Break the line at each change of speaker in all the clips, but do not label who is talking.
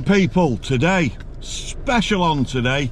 Right people, today, special on today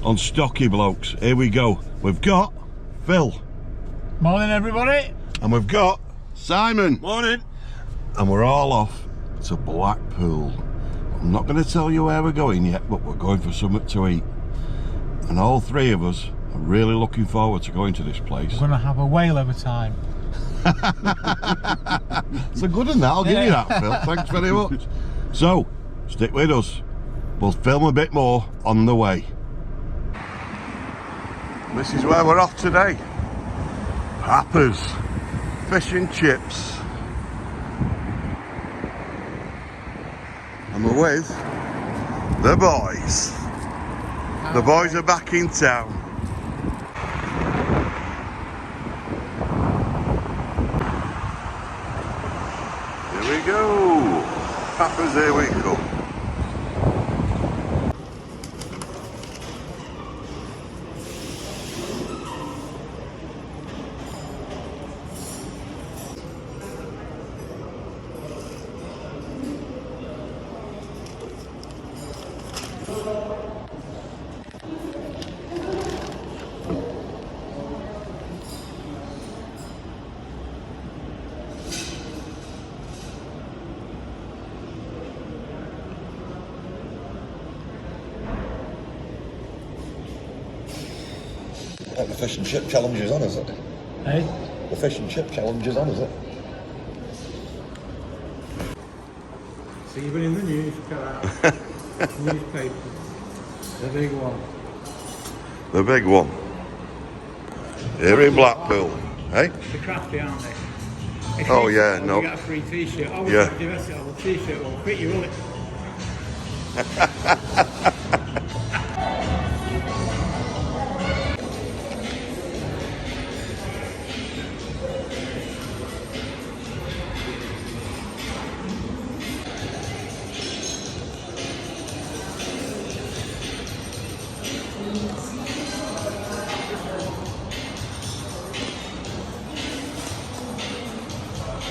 on Stocky Blokes. Here we go. We've got Phil.
Morning everybody.
And we've got Simon.
Morning.
And we're all off to Blackpool. I'm not going to tell you where we're going yet, but we're going for something to eat. And all three of us are really looking forward to going to this place.
We're going to have a whale of a time.
So good on that, I'll give you that, Phil. Thanks very much. So, stick with us. We'll film a bit more on the way. This is where we're off today. Pappers, fish and chips. And we're with the boys. The boys are back in town. Here we go. Pappers, here we go.
The fish and chip challenge is on, is it?
Hey?
The fish and chip challenge is on, is it?
So you've been in the news, look at that. Newspaper. The big one.
The big one. Here in Blackpool. Hey?
They're crafty, aren't they? If
Oh,
you-
yeah, no.
You get a free t-shirt. Oh, we
Yeah.
got divest it on the t-shirt. Will fit you, will it?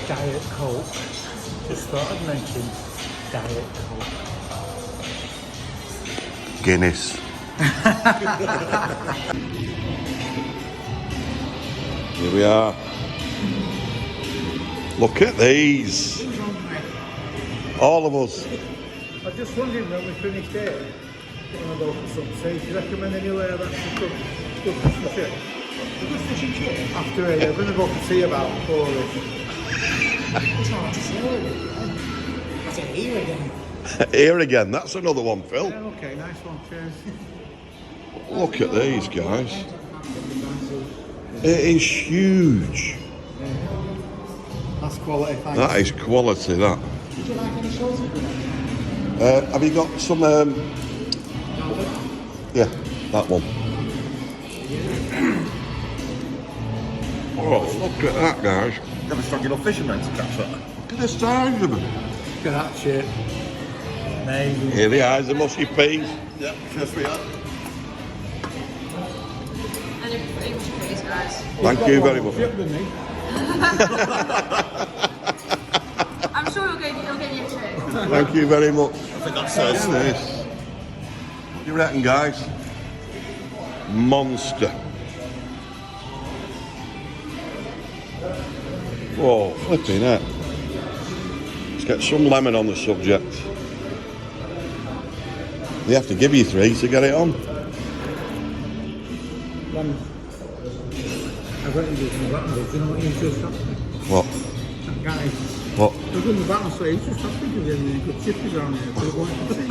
Diet Coke. Just thought I'd mention Diet Coke.
Guinness. Here we are. Look at these. All of us.
I was just wondering when we finished here, we're going to go for some tea. Do you recommend anywhere that's a good fish and chip? A good fish and chip? After here, we're going to go for tea about 4ish.
It's hard to say, I said here again.
Here again, that's another one, Phil.
Yeah, okay, nice one, cheers.
Look at these guys. It is huge.
That's quality, thanks.
That is quality, that.
Would you like any sauces?
Have you got some, yeah, that one. Oh, look at that, guys.
You have a strong enough fisherman to catch that.
Look at the size of them.
Look at that shit. Amazing.
Here they are, the mushy peas.
Yeah, cheers for that.
And if English please, guys.
Thank you very much.
Ship with me.
I'm sure you'll get you too.
Thank you very much.
I think that's
What's this? What do you reckon, guys? Monster. Whoa, flipping heck. Let's get some lemon on the subject. They have to give you 3 to get it on.
I've got to do some button, do you know what he's just asked me?
What?
That guy.
What?
I've done the button, so he's just asked me to get any good chips around here. So we're going to see.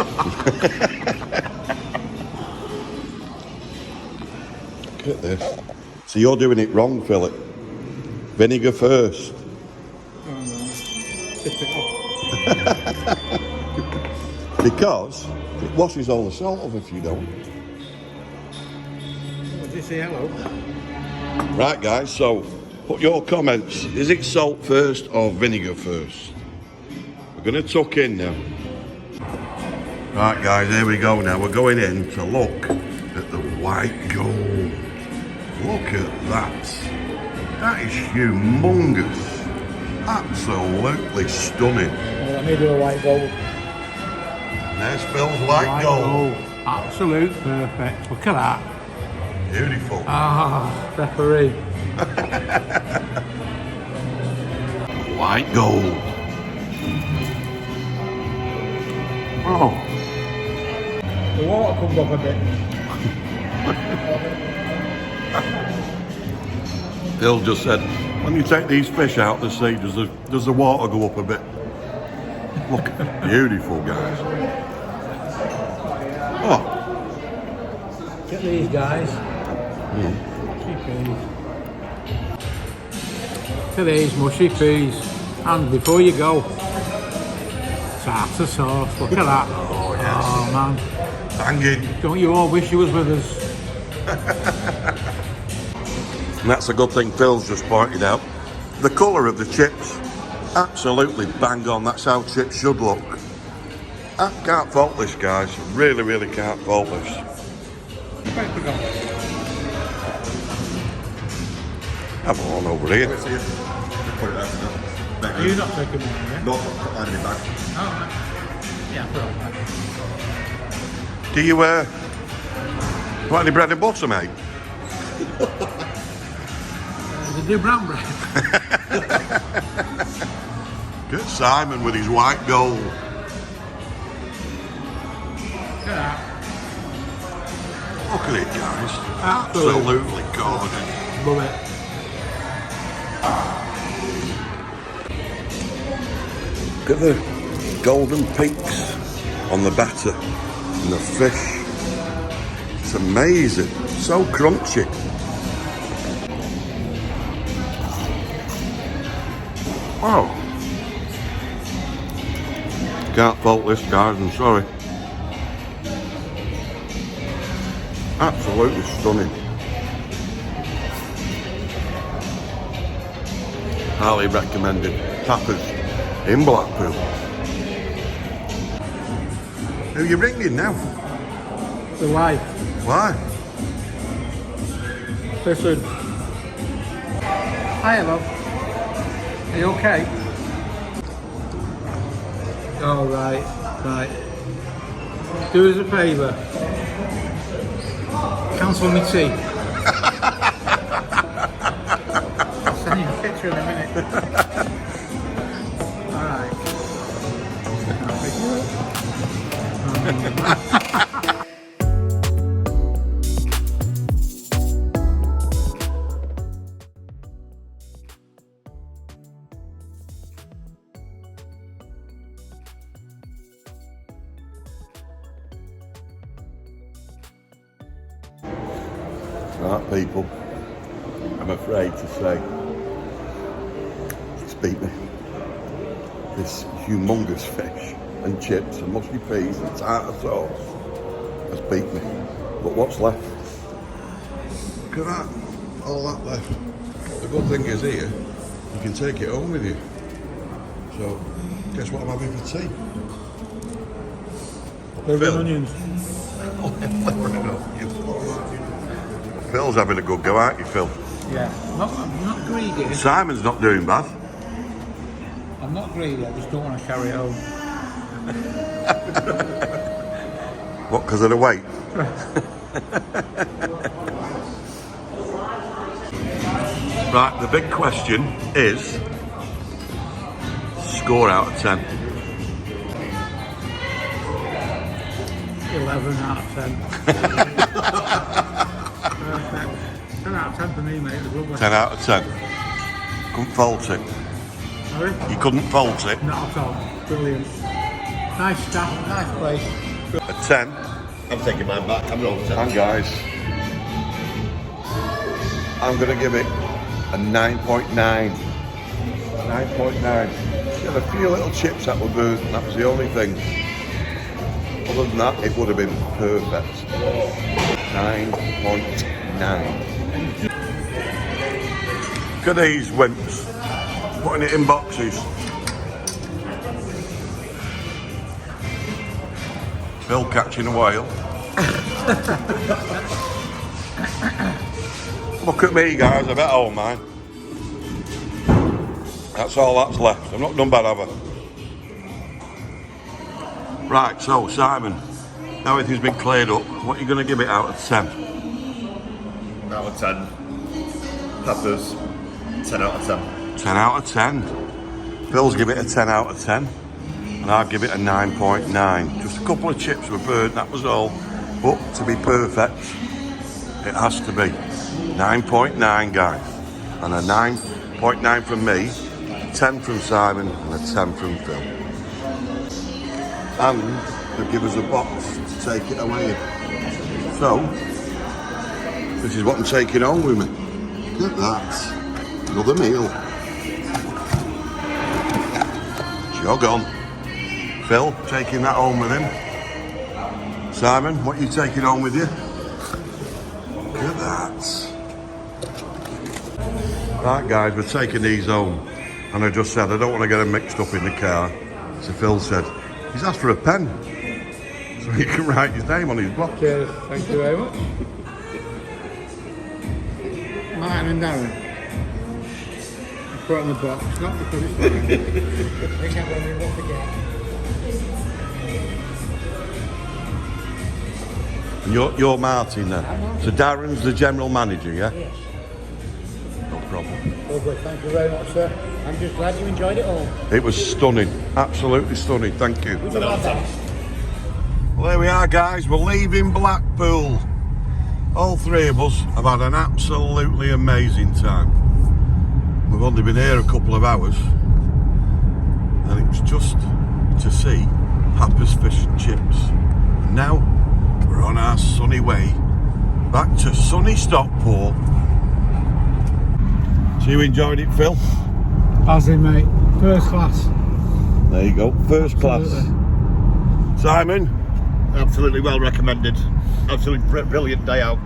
Look at this. So you're doing it wrong, Philip. Vinegar first.
Oh no. Tip it off.
Because it washes all the salt off if you don't.
Did you say hello?
Right, guys, so put your comments. Is it salt first or vinegar first? We're going to tuck in now. Right, guys, here we go now. We're going in to look at the white gold. Look at that. That is humongous. Absolutely stunning.
Well, let me do a white gold.
There's Phil's white gold.
Absolute perfect. Look at that.
Beautiful.
Ah, peppery.
White gold. Oh.
The water comes up a bit.
Phil just said, when you take these fish out the sea, does the water go up a bit? Look, beautiful, guys. Oh.
Get these guys.
Mm.
Look at these mushy peas. And before you go, tartar sauce. Look at that.
Oh, yes.
Oh man.
Banging.
Don't you all wish you was with us?
And that's a good thing Phil's just pointed out. The colour of the chips, absolutely bang on. That's how chips should look. I can't fault this, guys. Really, really can't fault this. Have one over here.
Put it out now.
Are you not taking one, yeah?
No, put mine in my bag.
Oh, right. Yeah, put it on that.
Do you want any bread and butter, mate?
They do brown bread.
Get Simon with his white gold.
Look at that.
Look at it, guys.
Absolutely.
Absolutely gorgeous.
Love it.
Look at the golden peaks on the batter and the fish. It's amazing. So crunchy. Wow. Can't fault this, guys, I'm sorry. Absolutely stunning. Highly recommended. Tappers in Blackpool. Who are you ringing now?
The wife.
Why?
Listen. Hi, love. Are you okay? Oh, right. Do us a favour. Cancel me tea. I'll send you a picture in a minute. Alright.
Right, people, I'm afraid to say, it's beat me. This humongous fish and chips and mushy peas and tartar sauce has beat me. But what's left? Look at that, all that left. The good thing is here, you can take it home with you. So, guess what I'm having for tea?
Liver
Phil.
and onions.
Phil's having a good go, aren't you, Phil?
Yeah. I'm not greedy.
Simon's not doing bad.
I'm not greedy, I just don't want to carry it home.
What, because of the weight? Right, the big question is, score out of 10.
11 out of 10. Perfect. 10 out of 10 for me, mate. It was lovely.
10 out of 10. Couldn't fault it.
Sorry?
You couldn't fault it.
Not at all. Brilliant. Nice staff, nice place.
A 10.
I'm taking mine back. I'm rolling 10.
And guys, I'm going to give it a 9.9. 9.9. Had a few little chips that were burnt, and that was the only thing. Other than that, it would have been perfect. 9.9. Look at these wimps. Putting it in boxes. Phil catching a whale. Look at me, guys. I bet all mine. That's all that's left. I'm not done bad, have I? Right, so Simon, now everything's been cleared up, what are you going to give it out of 10?
Out of 10. Peppers, 10 out of 10.
10 out of 10. Phil's give it a 10 out of 10. And I'll give it a 9.9. Just a couple of chips were burnt, that was all. But to be perfect, it has to be 9.9, guys. And a 9.9 from me, a 10 from Simon, and a 10 from Phil. And they give us a box to take it away in. So, this is what I'm taking home with me. Look at that. Another meal. Jog on. Phil, taking that home with him. Simon, what are you taking home with you? Look at that. Right, guys, we're taking these home. And I just said, I don't want to get them mixed up in the car. So Phil said, he's asked for a pen. So he can write his name on his box.
Cheers, thank you very much. Martin and Darren. I put it on the box, not because it's mine.
Which one we will forget.
And you're Martin then. So Darren's the general manager, yeah?
Yes.
No problem.
Lovely, thank you very much, sir.
I'm just glad you enjoyed it all.
It was stunning, absolutely stunning, thank you.
We did our best.
Well, there we are, guys, we're leaving Blackpool. All three of us have had an absolutely amazing time. We've only been here a couple of hours, and it was just to see Papa's Fish and Chips. And now we're on our sunny way back to sunny Stockport. So you enjoyed it, Phil?
Buzzing, mate. First class.
There you go, first class. Simon?
Absolutely well recommended. Absolutely brilliant day out.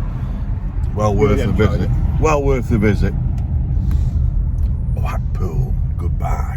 Well worth
Really
the
enjoyed
visit.
it.
Well worth the visit. Blackpool, goodbye.